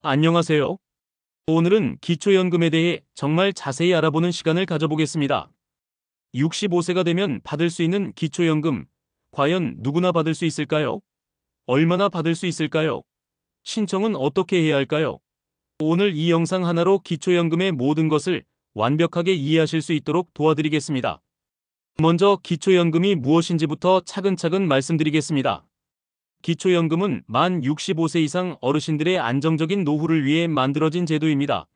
안녕하세요. 오늘은 기초연금에 대해 정말 자세히 알아보는 시간을 가져보겠습니다. 65세가 되면 받을 수 있는 기초연금, 과연 누구나 받을 수 있을까요? 얼마나 받을 수 있을까요? 신청은 어떻게 해야 할까요? 오늘 이 영상 하나로 기초연금의 모든 것을 완벽하게 이해하실 수 있도록 도와드리겠습니다. 먼저 기초연금이 무엇인지부터 차근차근 말씀드리겠습니다. 기초연금은 만 65세 이상 어르신들의 안정적인 노후를 위해 만들어진 제도입니다.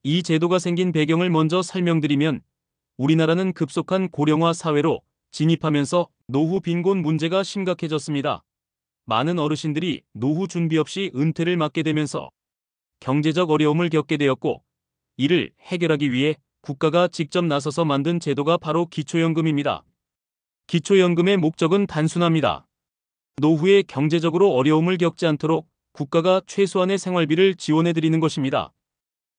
이 제도가 생긴 배경을 먼저 설명드리면 우리나라는 급속한 고령화 사회로 진입하면서 노후 빈곤 문제가 심각해졌습니다. 많은 어르신들이 노후 준비 없이 은퇴를 맞게 되면서 경제적 어려움을 겪게 되었고, 이를 해결하기 위해 국가가 직접 나서서 만든 제도가 바로 기초연금입니다. 기초연금의 목적은 단순합니다. 노후에 경제적으로 어려움을 겪지 않도록 국가가 최소한의 생활비를 지원해드리는 것입니다.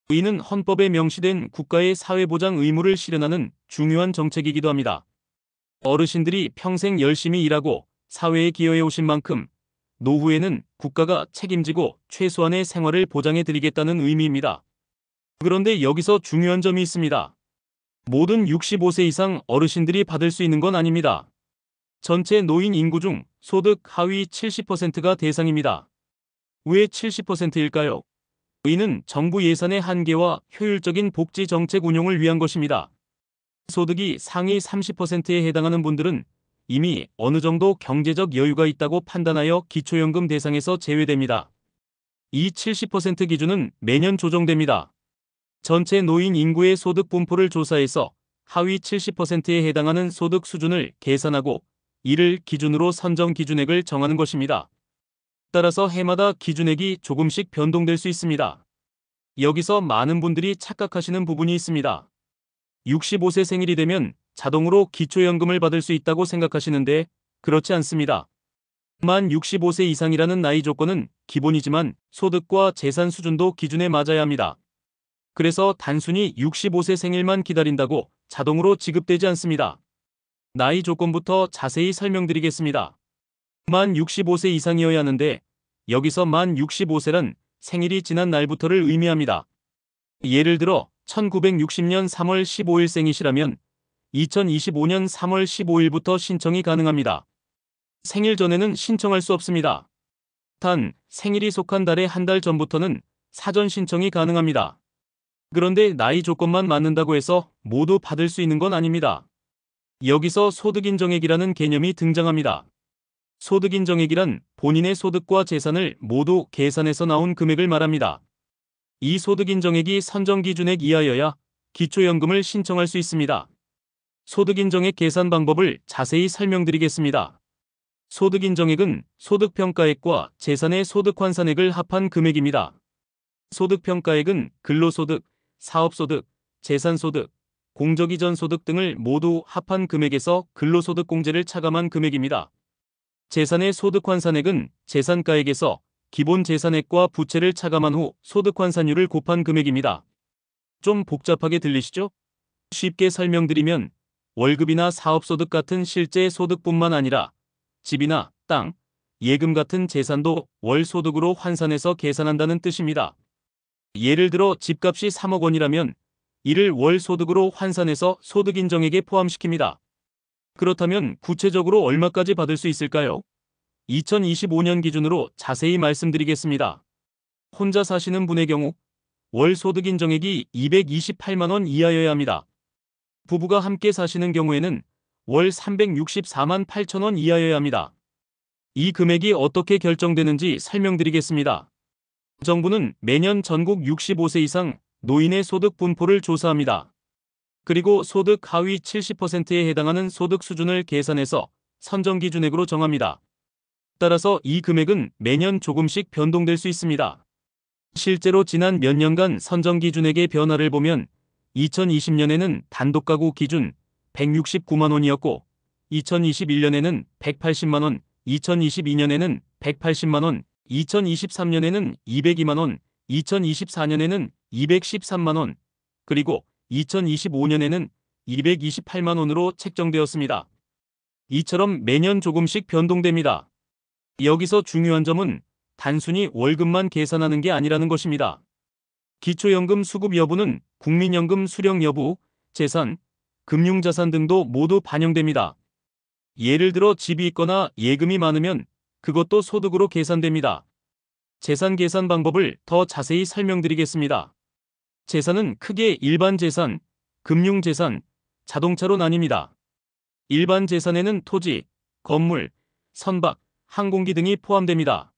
이는 헌법에 명시된 국가의 사회보장 의무를 실현하는 중요한 정책이기도 합니다. 어르신들이 평생 열심히 일하고 사회에 기여해 오신 만큼 노후에는 국가가 책임지고 최소한의 생활을 보장해드리겠다는 의미입니다. 그런데 여기서 중요한 점이 있습니다. 모든 65세 이상 어르신들이 받을 수 있는 건 아닙니다. 전체 노인 인구 중 소득 하위 70%가 대상입니다. 왜 70%일까요? 이는 정부 예산의 한계와 효율적인 복지 정책 운용을 위한 것입니다. 소득이 상위 30%에 해당하는 분들은 이미 어느 정도 경제적 여유가 있다고 판단하여 기초연금 대상에서 제외됩니다. 이 70% 기준은 매년 조정됩니다. 전체 노인 인구의 소득 분포를 조사해서 하위 70%에 해당하는 소득 수준을 계산하고 이를 기준으로 선정 기준액을 정하는 것입니다. 따라서 해마다 기준액이 조금씩 변동될 수 있습니다. 여기서 많은 분들이 착각하시는 부분이 있습니다. 65세 생일이 되면 자동으로 기초연금을 받을 수 있다고 생각하시는데 그렇지 않습니다. 만 65세 이상이라는 나이 조건은 기본이지만 소득과 재산 수준도 기준에 맞아야 합니다. 그래서 단순히 65세 생일만 기다린다고 자동으로 지급되지 않습니다. 나이 조건부터 자세히 설명드리겠습니다. 만 65세 이상이어야 하는데 여기서 만 65세란 생일이 지난 날부터를 의미합니다. 예를 들어 1960년 3월 15일 생이시라면 2025년 3월 15일부터 신청이 가능합니다. 생일 전에는 신청할 수 없습니다. 단, 생일이 속한 달의 한 달 전부터는 사전 신청이 가능합니다. 그런데 나이 조건만 맞는다고 해서 모두 받을 수 있는 건 아닙니다. 여기서 소득인정액이라는 개념이 등장합니다. 소득인정액이란 본인의 소득과 재산을 모두 계산해서 나온 금액을 말합니다. 이 소득인정액이 선정기준액 이하여야 기초연금을 신청할 수 있습니다. 소득인정액 계산 방법을 자세히 설명드리겠습니다. 소득인정액은 소득평가액과 재산의 소득환산액을 합한 금액입니다. 소득평가액은 근로소득, 사업소득, 재산소득, 공적이전 소득 등을 모두 합한 금액에서 근로소득공제를 차감한 금액입니다. 재산의 소득환산액은 재산가액에서 기본재산액과 부채를 차감한 후 소득환산율을 곱한 금액입니다. 좀 복잡하게 들리시죠? 쉽게 설명드리면 월급이나 사업소득 같은 실제 소득뿐만 아니라 집이나 땅, 예금 같은 재산도 월소득으로 환산해서 계산한다는 뜻입니다. 예를 들어 집값이 3억 원이라면 이를 월소득으로 환산해서 소득인정액에 포함시킵니다. 그렇다면 구체적으로 얼마까지 받을 수 있을까요? 2025년 기준으로 자세히 말씀드리겠습니다. 혼자 사시는 분의 경우 월 소득인정액이 228만 원 이하여야 합니다. 부부가 함께 사시는 경우에는 월 364만 8천 원 이하여야 합니다. 이 금액이 어떻게 결정되는지 설명드리겠습니다. 정부는 매년 전국 65세 이상 노인의 소득 분포를 조사합니다. 그리고 소득 하위 70%에 해당하는 소득 수준을 계산해서 선정기준액으로 정합니다. 따라서 이 금액은 매년 조금씩 변동될 수 있습니다. 실제로 지난 몇 년간 선정기준액의 변화를 보면 2020년에는 단독가구 기준 169만 원이었고 2021년에는 180만 원, 2022년에는 180만 원, 2023년에는 202만 원, 2024년에는 213만 원, 그리고 2025년에는 228만 원으로 책정되었습니다. 이처럼 매년 조금씩 변동됩니다. 여기서 중요한 점은 단순히 월급만 계산하는 게 아니라는 것입니다. 기초연금 수급 여부는 국민연금 수령 여부, 재산, 금융자산 등도 모두 반영됩니다. 예를 들어 집이 있거나 예금이 많으면 그것도 소득으로 계산됩니다. 재산 계산 방법을 더 자세히 설명드리겠습니다. 재산은 크게 일반 재산, 금융 재산, 자동차로 나뉩니다. 일반 재산에는 토지, 건물, 선박, 항공기 등이 포함됩니다.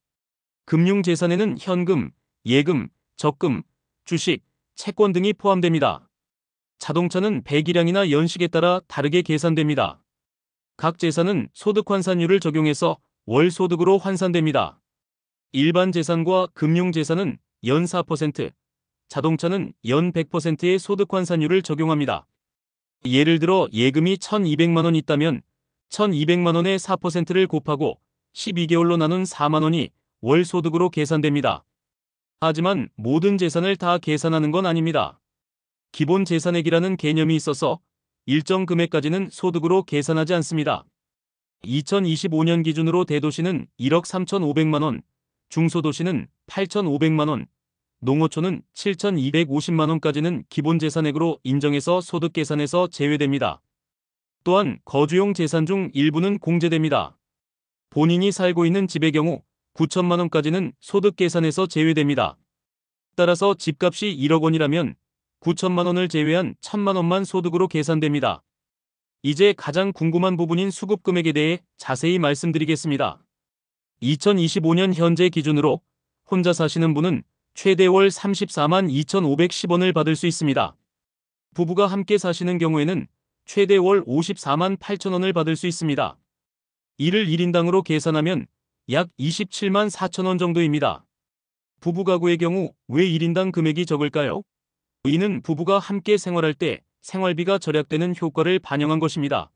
금융 재산에는 현금, 예금, 적금, 주식, 채권 등이 포함됩니다. 자동차는 배기량이나 연식에 따라 다르게 계산됩니다. 각 재산은 소득 환산율을 적용해서 월 소득으로 환산됩니다. 일반 재산과 금융 재산은 연 4%, 자동차는 연 100%의 소득 환산율을 적용합니다. 예를 들어 예금이 1,200만 원 있다면 1,200만 원의 4%를 곱하고 12개월로 나눈 4만 원이 월 소득으로 계산됩니다. 하지만 모든 재산을 다 계산하는 건 아닙니다. 기본 재산액이라는 개념이 있어서 일정 금액까지는 소득으로 계산하지 않습니다. 2025년 기준으로 대도시는 1억 3,500만 원, 중소도시는 8,500만 원, 농어촌은 7,250만 원까지는 기본 재산액으로 인정해서 소득 계산에서 제외됩니다. 또한 거주용 재산 중 일부는 공제됩니다. 본인이 살고 있는 집의 경우 9천만 원까지는 소득 계산에서 제외됩니다. 따라서 집값이 1억 원이라면 9천만 원을 제외한 1,000만 원만 소득으로 계산됩니다. 이제 가장 궁금한 부분인 수급 금액에 대해 자세히 말씀드리겠습니다. 2025년 현재 기준으로 혼자 사시는 분은 최대 월 34만 2,510원을 받을 수 있습니다. 부부가 함께 사시는 경우에는 최대 월 54만 8천 원을 받을 수 있습니다. 이를 1인당으로 계산하면 약 27만 4천 원 정도입니다. 부부 가구의 경우 왜 1인당 금액이 적을까요? 이는 부부가 함께 생활할 때 생활비가 절약되는 효과를 반영한 것입니다.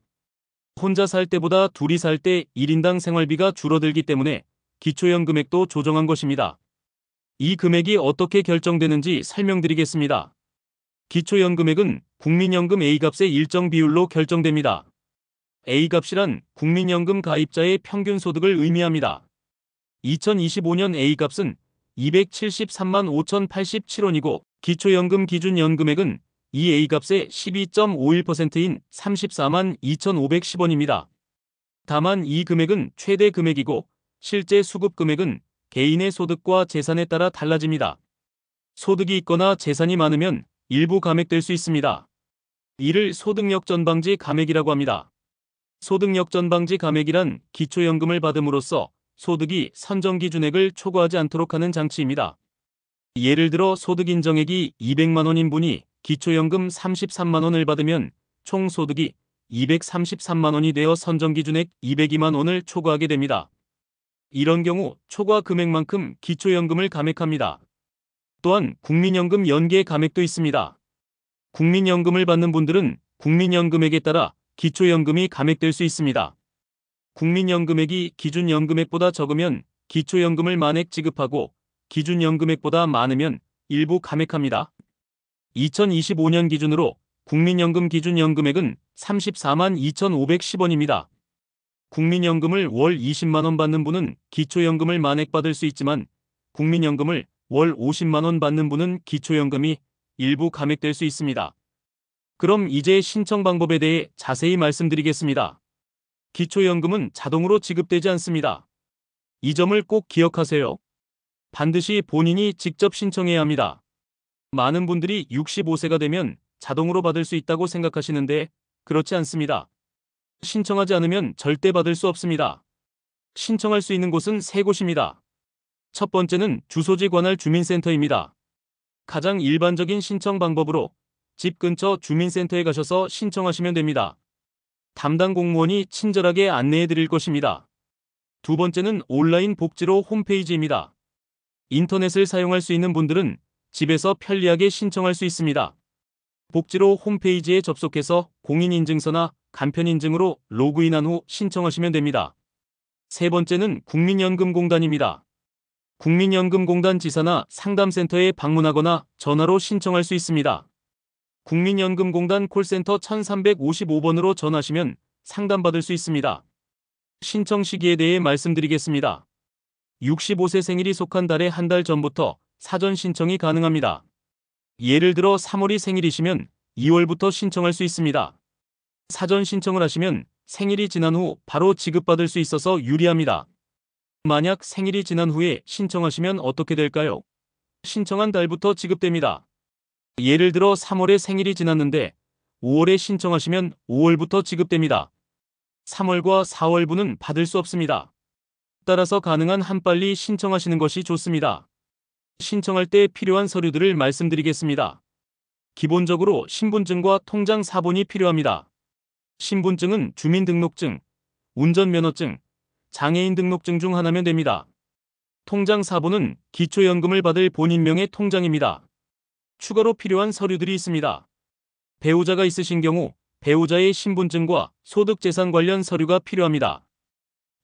혼자 살 때보다 둘이 살 때 1인당 생활비가 줄어들기 때문에 기초연금액도 조정한 것입니다. 이 금액이 어떻게 결정되는지 설명드리겠습니다. 기초연금액은 국민연금 A값의 일정 비율로 결정됩니다. A값이란 국민연금 가입자의 평균 소득을 의미합니다. 2025년 A값은 273만 5,087원이고 기초연금 기준 연금액은 이 A값의 12.51%인 34만 2,510원입니다. 다만 이 금액은 최대 금액이고 실제 수급 금액은 개인의 소득과 재산에 따라 달라집니다. 소득이 있거나 재산이 많으면 일부 감액될 수 있습니다. 이를 소득역전방지 감액이라고 합니다. 소득역전방지 감액이란 기초연금을 받음으로써 소득이 선정 기준액을 초과하지 않도록 하는 장치입니다. 예를 들어 소득 인정액이 200만 원인 분이 기초연금 33만 원을 받으면 총 소득이 233만 원이 되어 선정 기준액 202만 원을 초과하게 됩니다. 이런 경우 초과 금액만큼 기초연금을 감액합니다. 또한 국민연금 연계 감액도 있습니다. 국민연금을 받는 분들은 국민연금액에 따라 기초연금이 감액될 수 있습니다. 국민연금액이 기준연금액보다 적으면 기초연금을 만액 지급하고 기준연금액보다 많으면 일부 감액합니다. 2025년 기준으로 국민연금 기준연금액은 34만 2,510원입니다. 국민연금을 월 20만 원 받는 분은 기초연금을 만액받을 수 있지만 국민연금을 월 50만 원 받는 분은 기초연금이 일부 감액될 수 있습니다. 그럼 이제 신청 방법에 대해 자세히 말씀드리겠습니다. 기초연금은 자동으로 지급되지 않습니다. 이 점을 꼭 기억하세요. 반드시 본인이 직접 신청해야 합니다. 많은 분들이 65세가 되면 자동으로 받을 수 있다고 생각하시는데 그렇지 않습니다. 신청하지 않으면 절대 받을 수 없습니다. 신청할 수 있는 곳은 세 곳입니다. 첫 번째는 주소지 관할 주민센터입니다. 가장 일반적인 신청 방법으로 집 근처 주민센터에 가셔서 신청하시면 됩니다. 담당 공무원이 친절하게 안내해 드릴 것입니다. 두 번째는 온라인 복지로 홈페이지입니다. 인터넷을 사용할 수 있는 분들은 집에서 편리하게 신청할 수 있습니다. 복지로 홈페이지에 접속해서 공인인증서나 간편인증으로 로그인한 후 신청하시면 됩니다. 세 번째는 국민연금공단입니다. 국민연금공단 지사나 상담센터에 방문하거나 전화로 신청할 수 있습니다. 국민연금공단 콜센터 1355번으로 전화하시면 상담받을 수 있습니다. 신청 시기에 대해 말씀드리겠습니다. 65세 생일이 속한 달의 한 달 전부터 사전 신청이 가능합니다. 예를 들어 3월이 생일이시면 2월부터 신청할 수 있습니다. 사전 신청을 하시면 생일이 지난 후 바로 지급받을 수 있어서 유리합니다. 만약 생일이 지난 후에 신청하시면 어떻게 될까요? 신청한 달부터 지급됩니다. 예를 들어 3월에 생일이 지났는데 5월에 신청하시면 5월부터 지급됩니다. 3월과 4월분은 받을 수 없습니다. 따라서 가능한 한 빨리 신청하시는 것이 좋습니다. 신청할 때 필요한 서류들을 말씀드리겠습니다. 기본적으로 신분증과 통장 사본이 필요합니다. 신분증은 주민등록증, 운전면허증, 장애인 등록증 중 하나면 됩니다. 통장 사본은 기초연금을 받을 본인명의 통장입니다. 추가로 필요한 서류들이 있습니다. 배우자가 있으신 경우 배우자의 신분증과 소득재산 관련 서류가 필요합니다.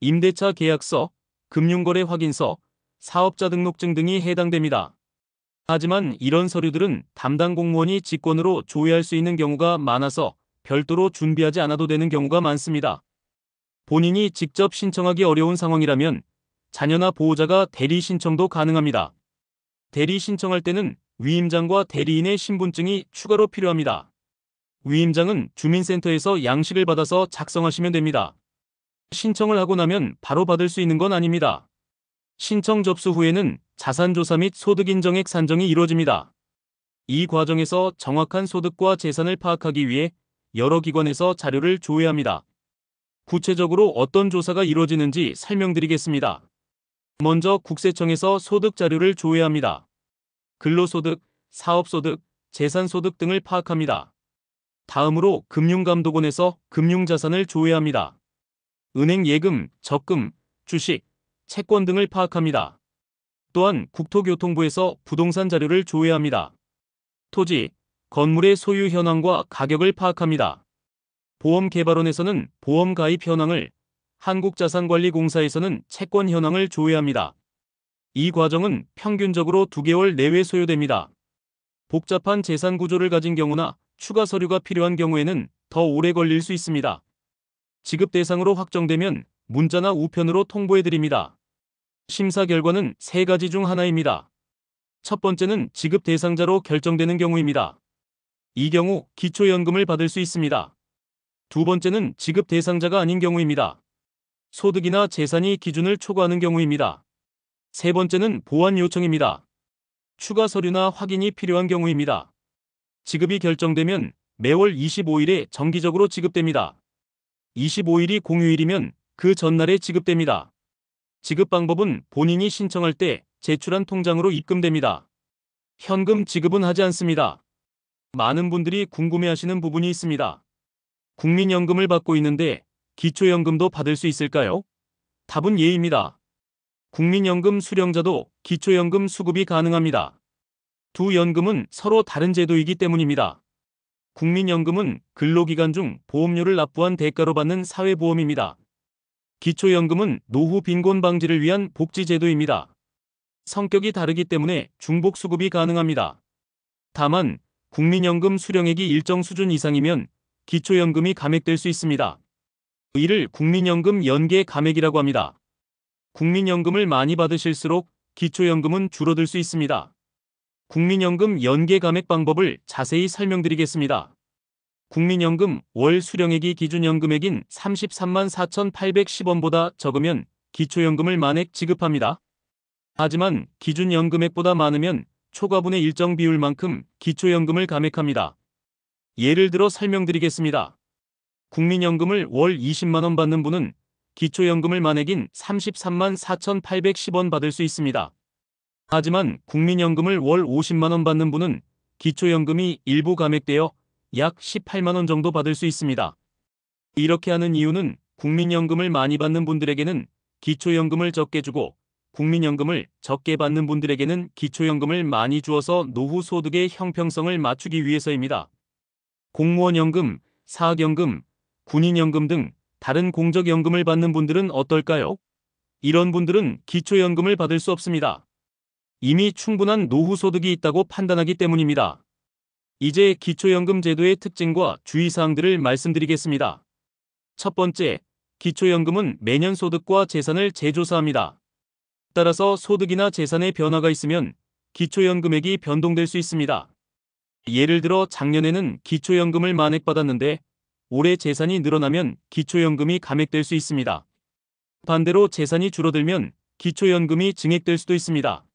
임대차 계약서, 금융거래 확인서, 사업자 등록증 등이 해당됩니다. 하지만 이런 서류들은 담당 공무원이 직권으로 조회할 수 있는 경우가 많아서 별도로 준비하지 않아도 되는 경우가 많습니다. 본인이 직접 신청하기 어려운 상황이라면 자녀나 보호자가 대리 신청도 가능합니다. 대리 신청할 때는 위임장과 대리인의 신분증이 추가로 필요합니다. 위임장은 주민센터에서 양식을 받아서 작성하시면 됩니다. 신청을 하고 나면 바로 받을 수 있는 건 아닙니다. 신청 접수 후에는 자산조사 및 소득인정액 산정이 이루어집니다. 이 과정에서 정확한 소득과 재산을 파악하기 위해 여러 기관에서 자료를 조회합니다. 구체적으로 어떤 조사가 이루어지는지 설명드리겠습니다. 먼저 국세청에서 소득 자료를 조회합니다. 근로소득, 사업소득, 재산소득 등을 파악합니다. 다음으로 금융감독원에서 금융자산을 조회합니다. 은행 예금, 적금, 주식, 채권 등을 파악합니다. 또한 국토교통부에서 부동산 자료를 조회합니다. 토지, 건물의 소유 현황과 가격을 파악합니다. 보험개발원에서는 보험 가입 현황을, 한국자산관리공사에서는 채권 현황을 조회합니다. 이 과정은 평균적으로 2개월 내외 소요됩니다. 복잡한 재산 구조를 가진 경우나 추가 서류가 필요한 경우에는 더 오래 걸릴 수 있습니다. 지급 대상으로 확정되면 문자나 우편으로 통보해드립니다. 심사 결과는 3가지 중 하나입니다. 첫 번째는 지급 대상자로 결정되는 경우입니다. 이 경우 기초연금을 받을 수 있습니다. 두 번째는 지급 대상자가 아닌 경우입니다. 소득이나 재산이 기준을 초과하는 경우입니다. 세 번째는 보완 요청입니다. 추가 서류나 확인이 필요한 경우입니다. 지급이 결정되면 매월 25일에 정기적으로 지급됩니다. 25일이 공휴일이면 그 전날에 지급됩니다. 지급 방법은 본인이 신청할 때 제출한 통장으로 입금됩니다. 현금 지급은 하지 않습니다. 많은 분들이 궁금해하시는 부분이 있습니다. 국민연금을 받고 있는데 기초연금도 받을 수 있을까요? 답은 예입니다. 국민연금 수령자도 기초연금 수급이 가능합니다. 두 연금은 서로 다른 제도이기 때문입니다. 국민연금은 근로기간 중 보험료를 납부한 대가로 받는 사회보험입니다. 기초연금은 노후 빈곤 방지를 위한 복지제도입니다. 성격이 다르기 때문에 중복 수급이 가능합니다. 다만 국민연금 수령액이 일정 수준 이상이면 기초연금이 감액될 수 있습니다. 이를 국민연금 연계 감액이라고 합니다. 국민연금을 많이 받으실수록 기초연금은 줄어들 수 있습니다. 국민연금 연계 감액 방법을 자세히 설명드리겠습니다. 국민연금 월 수령액이 기준연금액인 33만 4,810원보다 적으면 기초연금을 만액 지급합니다. 하지만 기준연금액보다 많으면 초과분의 일정 비율만큼 기초연금을 감액합니다. 예를 들어 설명드리겠습니다. 국민연금을 월 20만원 받는 분은 기초연금을 만액인 33만 4,810원 받을 수 있습니다. 하지만 국민연금을 월 50만원 받는 분은 기초연금이 일부 감액되어 약 18만원 정도 받을 수 있습니다. 이렇게 하는 이유는 국민연금을 많이 받는 분들에게는 기초연금을 적게 주고 국민연금을 적게 받는 분들에게는 기초연금을 많이 주어서 노후 소득의 형평성을 맞추기 위해서입니다. 공무원연금, 사학연금, 군인연금 등 다른 공적연금을 받는 분들은 어떨까요? 이런 분들은 기초연금을 받을 수 없습니다. 이미 충분한 노후 소득이 있다고 판단하기 때문입니다. 이제 기초연금 제도의 특징과 주의사항들을 말씀드리겠습니다. 첫 번째, 기초연금은 매년 소득과 재산을 재조사합니다. 따라서 소득이나 재산의 변화가 있으면 기초연금액이 변동될 수 있습니다. 예를 들어 작년에는 기초연금을 만액받았는데 올해 재산이 늘어나면 기초연금이 감액될 수 있습니다. 반대로 재산이 줄어들면 기초연금이 증액될 수도 있습니다.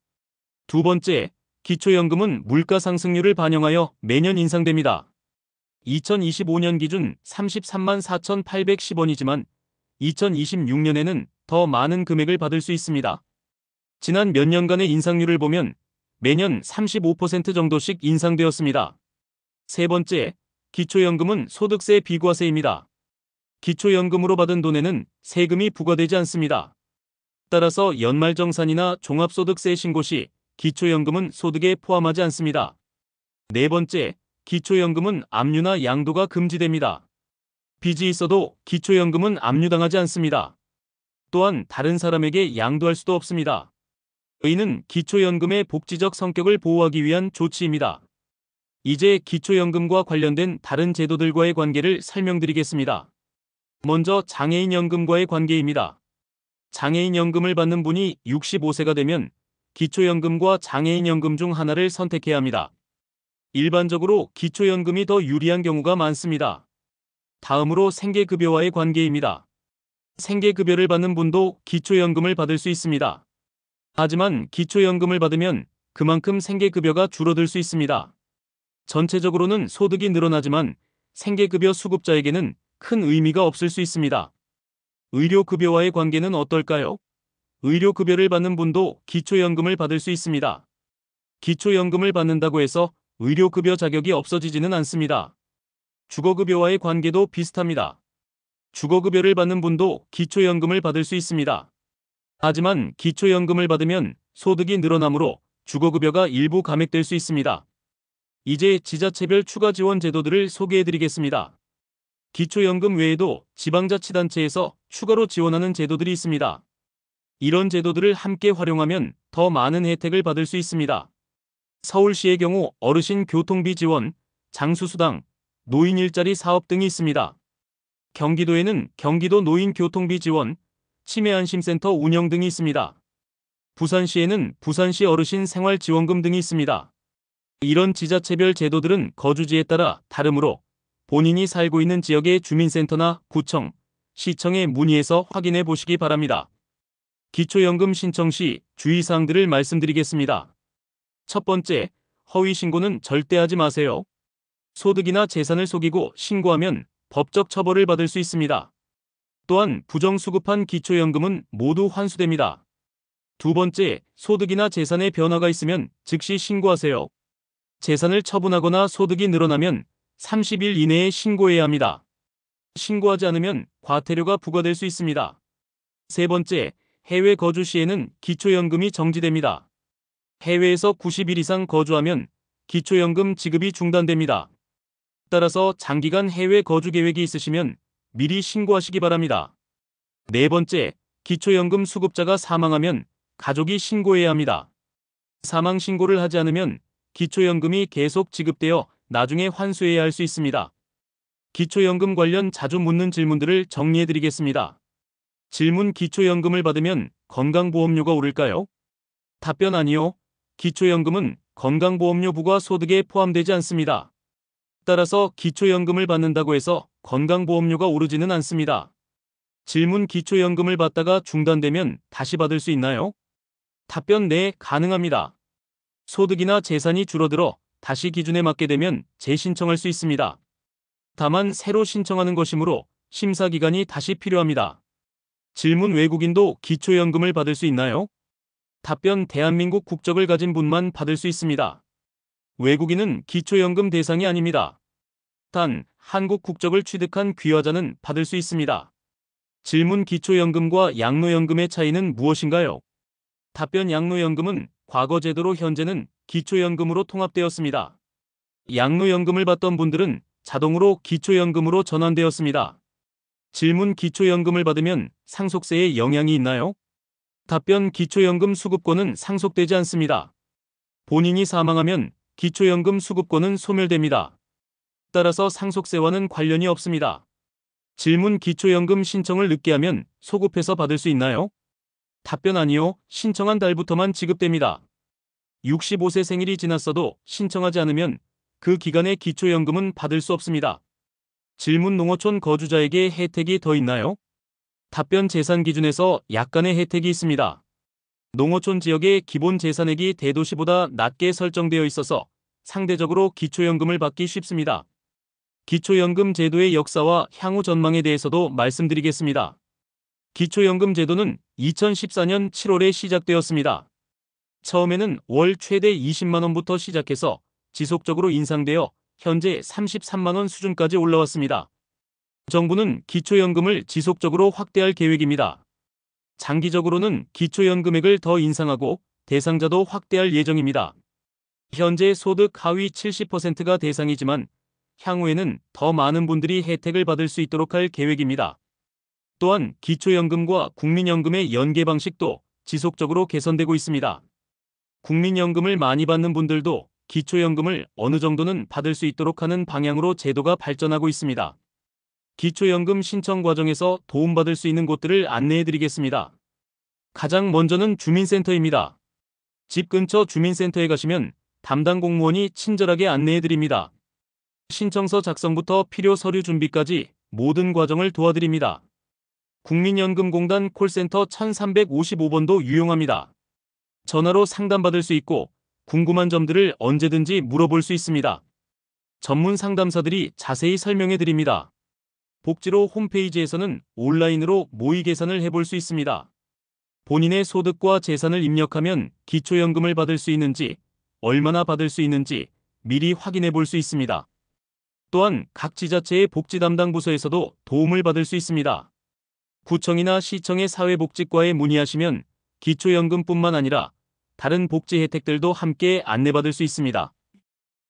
두 번째, 기초연금은 물가 상승률을 반영하여 매년 인상됩니다. 2025년 기준 33만 4,810원이지만 2026년에는 더 많은 금액을 받을 수 있습니다. 지난 몇 년간의 인상률을 보면 매년 35% 정도씩 인상되었습니다. 세 번째, 기초연금은 소득세 비과세입니다. 기초연금으로 받은 돈에는 세금이 부과되지 않습니다. 따라서 연말정산이나 종합소득세 신고 시 기초연금은 소득에 포함하지 않습니다. 네 번째, 기초연금은 압류나 양도가 금지됩니다. 빚이 있어도 기초연금은 압류당하지 않습니다. 또한 다른 사람에게 양도할 수도 없습니다. 이는 기초연금의 복지적 성격을 보호하기 위한 조치입니다. 이제 기초연금과 관련된 다른 제도들과의 관계를 설명드리겠습니다. 먼저 장애인연금과의 관계입니다. 장애인연금을 받는 분이 65세가 되면 기초연금과 장애인연금 중 하나를 선택해야 합니다. 일반적으로 기초연금이 더 유리한 경우가 많습니다. 다음으로 생계급여와의 관계입니다. 생계급여를 받는 분도 기초연금을 받을 수 있습니다. 하지만 기초연금을 받으면 그만큼 생계급여가 줄어들 수 있습니다. 전체적으로는 소득이 늘어나지만 생계급여 수급자에게는 큰 의미가 없을 수 있습니다. 의료급여와의 관계는 어떨까요? 의료급여를 받는 분도 기초연금을 받을 수 있습니다. 기초연금을 받는다고 해서 의료급여 자격이 없어지지는 않습니다. 주거급여와의 관계도 비슷합니다. 주거급여를 받는 분도 기초연금을 받을 수 있습니다. 하지만 기초연금을 받으면 소득이 늘어나므로 주거급여가 일부 감액될 수 있습니다. 이제 지자체별 추가 지원 제도들을 소개해드리겠습니다. 기초연금 외에도 지방자치단체에서 추가로 지원하는 제도들이 있습니다. 이런 제도들을 함께 활용하면 더 많은 혜택을 받을 수 있습니다. 서울시의 경우 어르신 교통비 지원, 장수수당, 노인 일자리 사업 등이 있습니다. 경기도에는 경기도 노인 교통비 지원, 치매안심센터 운영 등이 있습니다. 부산시에는 부산시 어르신 생활지원금 등이 있습니다. 이런 지자체별 제도들은 거주지에 따라 다르므로 본인이 살고 있는 지역의 주민센터나 구청, 시청에 문의해서 확인해 보시기 바랍니다. 기초연금 신청 시 주의사항들을 말씀드리겠습니다. 첫 번째, 허위 신고는 절대 하지 마세요. 소득이나 재산을 속이고 신고하면 법적 처벌을 받을 수 있습니다. 또한 부정수급한 기초연금은 모두 환수됩니다. 두 번째, 소득이나 재산의 변화가 있으면 즉시 신고하세요. 재산을 처분하거나 소득이 늘어나면 30일 이내에 신고해야 합니다. 신고하지 않으면 과태료가 부과될 수 있습니다. 세 번째, 해외 거주 시에는 기초연금이 정지됩니다. 해외에서 90일 이상 거주하면 기초연금 지급이 중단됩니다. 따라서 장기간 해외 거주 계획이 있으시면 미리 신고하시기 바랍니다. 네 번째, 기초연금 수급자가 사망하면 가족이 신고해야 합니다. 사망 신고를 하지 않으면 기초연금이 계속 지급되어 나중에 환수해야 할 수 있습니다. 기초연금 관련 자주 묻는 질문들을 정리해드리겠습니다. 질문: 기초연금을 받으면 건강보험료가 오를까요? 답변: 아니요. 기초연금은 건강보험료 부과 소득에 포함되지 않습니다. 따라서 기초연금을 받는다고 해서 건강보험료가 오르지는 않습니다. 질문: 기초연금을 받다가 중단되면 다시 받을 수 있나요? 답변: 네, 가능합니다. 소득이나 재산이 줄어들어 다시 기준에 맞게 되면 재신청할 수 있습니다. 다만 새로 신청하는 것이므로 심사기간이 다시 필요합니다. 질문: 외국인도 기초연금을 받을 수 있나요? 답변: 대한민국 국적을 가진 분만 받을 수 있습니다. 외국인은 기초연금 대상이 아닙니다. 단, 한국 국적을 취득한 귀화자는 받을 수 있습니다. 질문: 기초연금과 양로연금의 차이는 무엇인가요? 답변: 양로연금은 과거 제도로 현재는 기초연금으로 통합되었습니다. 양로연금을 받던 분들은 자동으로 기초연금으로 전환되었습니다. 질문: 기초연금을 받으면 상속세에 영향이 있나요? 답변: 기초연금 수급권은 상속되지 않습니다. 본인이 사망하면 기초연금 수급권은 소멸됩니다. 따라서 상속세와는 관련이 없습니다. 질문: 기초연금 신청을 늦게 하면 소급해서 받을 수 있나요? 답변 아니요. 신청한 달부터만 지급됩니다. 65세 생일이 지났어도 신청하지 않으면 그 기간에 기초연금은 받을 수 없습니다. 질문 농어촌 거주자에게 혜택이 더 있나요? 답변 재산 기준에서 약간의 혜택이 있습니다. 농어촌 지역의 기본 재산액이 대도시보다 낮게 설정되어 있어서 상대적으로 기초연금을 받기 쉽습니다. 기초연금 제도의 역사와 향후 전망에 대해서도 말씀드리겠습니다. 기초연금 제도는 2014년 7월에 시작되었습니다. 처음에는 월 최대 20만 원부터 시작해서 지속적으로 인상되어 현재 33만 원 수준까지 올라왔습니다. 정부는 기초연금을 지속적으로 확대할 계획입니다. 장기적으로는 기초연금액을 더 인상하고 대상자도 확대할 예정입니다. 현재 소득 하위 70%가 대상이지만 향후에는 더 많은 분들이 혜택을 받을 수 있도록 할 계획입니다. 또한 기초연금과 국민연금의 연계 방식도 지속적으로 개선되고 있습니다. 국민연금을 많이 받는 분들도 기초연금을 어느 정도는 받을 수 있도록 하는 방향으로 제도가 발전하고 있습니다. 기초연금 신청 과정에서 도움받을 수 있는 곳들을 안내해 드리겠습니다. 가장 먼저는 주민센터입니다. 집 근처 주민센터에 가시면 담당 공무원이 친절하게 안내해 드립니다. 신청서 작성부터 필요 서류 준비까지 모든 과정을 도와드립니다. 국민연금공단 콜센터 1355번도 유용합니다. 전화로 상담받을 수 있고 궁금한 점들을 언제든지 물어볼 수 있습니다. 전문 상담사들이 자세히 설명해 드립니다. 복지로 홈페이지에서는 온라인으로 모의 계산을 해볼 수 있습니다. 본인의 소득과 재산을 입력하면 기초연금을 받을 수 있는지, 얼마나 받을 수 있는지 미리 확인해 볼 수 있습니다. 또한 각 지자체의 복지 담당 부서에서도 도움을 받을 수 있습니다. 구청이나 시청의 사회복지과에 문의하시면 기초연금뿐만 아니라 다른 복지 혜택들도 함께 안내받을 수 있습니다.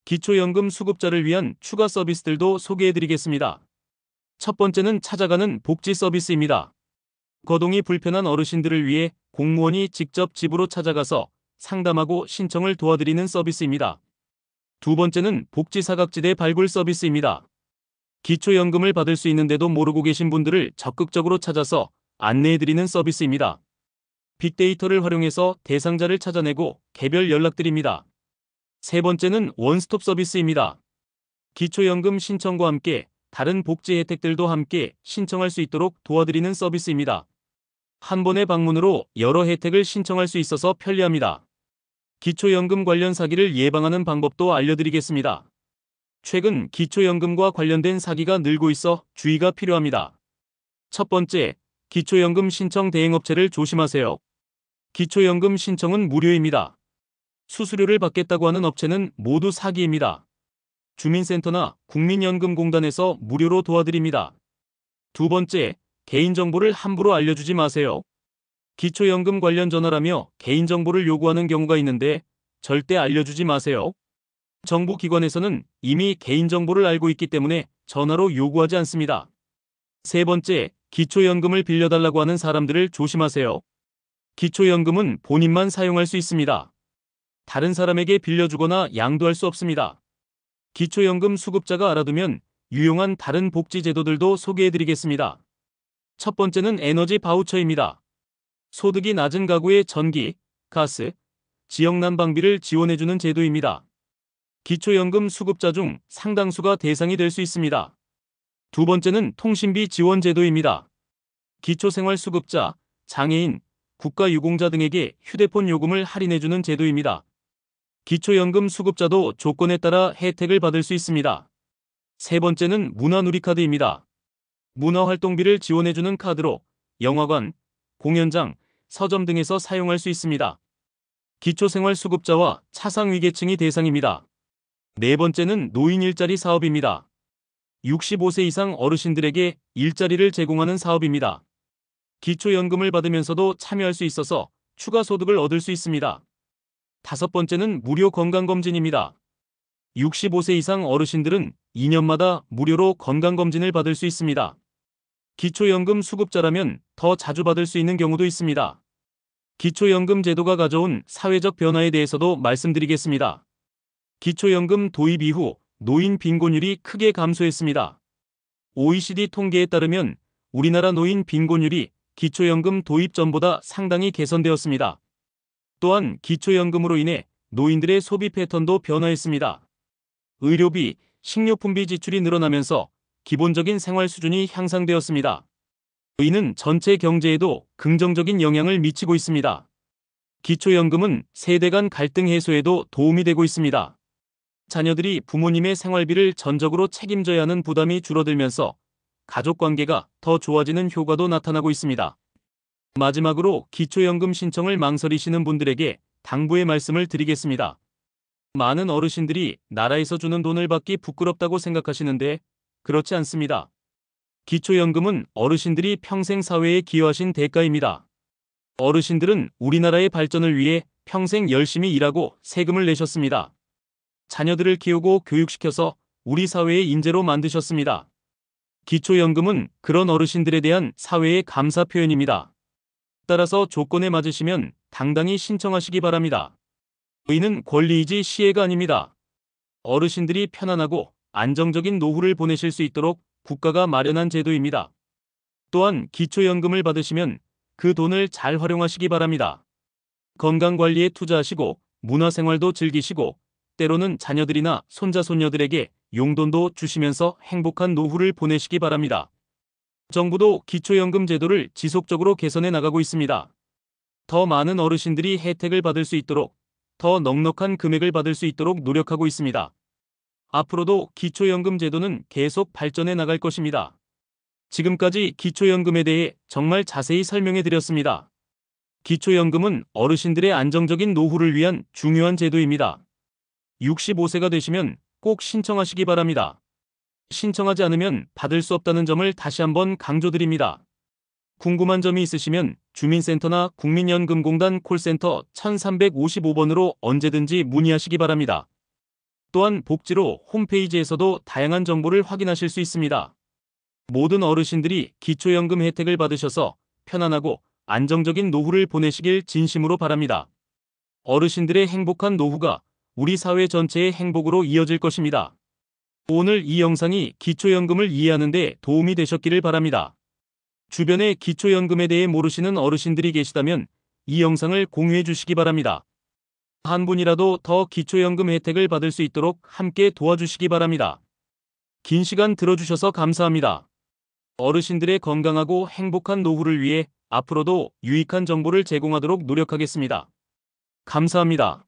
기초연금 수급자를 위한 추가 서비스들도 소개해드리겠습니다. 첫 번째는 찾아가는 복지 서비스입니다. 거동이 불편한 어르신들을 위해 공무원이 직접 집으로 찾아가서 상담하고 신청을 도와드리는 서비스입니다. 두 번째는 복지 사각지대 발굴 서비스입니다. 기초연금을 받을 수 있는데도 모르고 계신 분들을 적극적으로 찾아서 안내해드리는 서비스입니다. 빅데이터를 활용해서 대상자를 찾아내고 개별 연락드립니다. 세 번째는 원스톱 서비스입니다. 기초연금 신청과 함께 다른 복지 혜택들도 함께 신청할 수 있도록 도와드리는 서비스입니다. 한 번의 방문으로 여러 혜택을 신청할 수 있어서 편리합니다. 기초연금 관련 사기를 예방하는 방법도 알려드리겠습니다. 최근 기초연금과 관련된 사기가 늘고 있어 주의가 필요합니다. 첫 번째, 기초연금 신청 대행업체를 조심하세요. 기초연금 신청은 무료입니다. 수수료를 받겠다고 하는 업체는 모두 사기입니다. 주민센터나 국민연금공단에서 무료로 도와드립니다. 두 번째, 개인정보를 함부로 알려주지 마세요. 기초연금 관련 전화라며 개인정보를 요구하는 경우가 있는데 절대 알려주지 마세요. 정부 기관에서는 이미 개인정보를 알고 있기 때문에 전화로 요구하지 않습니다. 세 번째, 기초연금을 빌려달라고 하는 사람들을 조심하세요. 기초연금은 본인만 사용할 수 있습니다. 다른 사람에게 빌려주거나 양도할 수 없습니다. 기초연금 수급자가 알아두면 유용한 다른 복지 제도들도 소개해드리겠습니다. 첫 번째는 에너지 바우처입니다. 소득이 낮은 가구의 전기, 가스, 지역 난방비를 지원해주는 제도입니다. 기초연금 수급자 중 상당수가 대상이 될 수 있습니다. 두 번째는 통신비 지원 제도입니다. 기초생활수급자, 장애인, 국가유공자 등에게 휴대폰 요금을 할인해주는 제도입니다. 기초연금 수급자도 조건에 따라 혜택을 받을 수 있습니다. 세 번째는 문화누리카드입니다. 문화활동비를 지원해주는 카드로 영화관, 공연장, 서점 등에서 사용할 수 있습니다. 기초생활수급자와 차상위계층이 대상입니다. 네 번째는 노인 일자리 사업입니다. 65세 이상 어르신들에게 일자리를 제공하는 사업입니다. 기초연금을 받으면서도 참여할 수 있어서 추가 소득을 얻을 수 있습니다. 다섯 번째는 무료 건강검진입니다. 65세 이상 어르신들은 2년마다 무료로 건강검진을 받을 수 있습니다. 기초연금 수급자라면 더 자주 받을 수 있는 경우도 있습니다. 기초연금 제도가 가져온 사회적 변화에 대해서도 말씀드리겠습니다. 기초연금 도입 이후 노인 빈곤율이 크게 감소했습니다. OECD 통계에 따르면 우리나라 노인 빈곤율이 기초연금 도입 전보다 상당히 개선되었습니다. 또한 기초연금으로 인해 노인들의 소비 패턴도 변화했습니다. 의료비, 식료품비 지출이 늘어나면서 기본적인 생활 수준이 향상되었습니다. 이는 전체 경제에도 긍정적인 영향을 미치고 있습니다. 기초연금은 세대 간 갈등 해소에도 도움이 되고 있습니다. 자녀들이 부모님의 생활비를 전적으로 책임져야 하는 부담이 줄어들면서 가족 관계가 더 좋아지는 효과도 나타나고 있습니다. 마지막으로 기초연금 신청을 망설이시는 분들에게 당부의 말씀을 드리겠습니다. 많은 어르신들이 나라에서 주는 돈을 받기 부끄럽다고 생각하시는데 그렇지 않습니다. 기초연금은 어르신들이 평생 사회에 기여하신 대가입니다. 어르신들은 우리나라의 발전을 위해 평생 열심히 일하고 세금을 내셨습니다. 자녀들을 키우고 교육시켜서 우리 사회의 인재로 만드셨습니다. 기초연금은 그런 어르신들에 대한 사회의 감사 표현입니다. 따라서 조건에 맞으시면 당당히 신청하시기 바랍니다. 이는 권리이지 시혜가 아닙니다. 어르신들이 편안하고 안정적인 노후를 보내실 수 있도록 국가가 마련한 제도입니다. 또한 기초연금을 받으시면 그 돈을 잘 활용하시기 바랍니다. 건강관리에 투자하시고 문화생활도 즐기시고 때로는 자녀들이나 손자 손녀들에게 용돈도 주시면서 행복한 노후를 보내시기 바랍니다. 정부도 기초연금 제도를 지속적으로 개선해 나가고 있습니다. 더 많은 어르신들이 혜택을 받을 수 있도록 더 넉넉한 금액을 받을 수 있도록 노력하고 있습니다. 앞으로도 기초연금 제도는 계속 발전해 나갈 것입니다. 지금까지 기초연금에 대해 정말 자세히 설명해 드렸습니다. 기초연금은 어르신들의 안정적인 노후를 위한 중요한 제도입니다. 65세가 되시면 꼭 신청하시기 바랍니다. 신청하지 않으면 받을 수 없다는 점을 다시 한번 강조드립니다. 궁금한 점이 있으시면 주민센터나 국민연금공단 콜센터 1355번으로 언제든지 문의하시기 바랍니다. 또한 복지로 홈페이지에서도 다양한 정보를 확인하실 수 있습니다. 모든 어르신들이 기초연금 혜택을 받으셔서 편안하고 안정적인 노후를 보내시길 진심으로 바랍니다. 어르신들의 행복한 노후가 우리 사회 전체의 행복으로 이어질 것입니다. 오늘 이 영상이 기초연금을 이해하는 데 도움이 되셨기를 바랍니다. 주변에 기초연금에 대해 모르시는 어르신들이 계시다면 이 영상을 공유해 주시기 바랍니다. 한 분이라도 더 기초연금 혜택을 받을 수 있도록 함께 도와주시기 바랍니다. 긴 시간 들어주셔서 감사합니다. 어르신들의 건강하고 행복한 노후를 위해 앞으로도 유익한 정보를 제공하도록 노력하겠습니다. 감사합니다.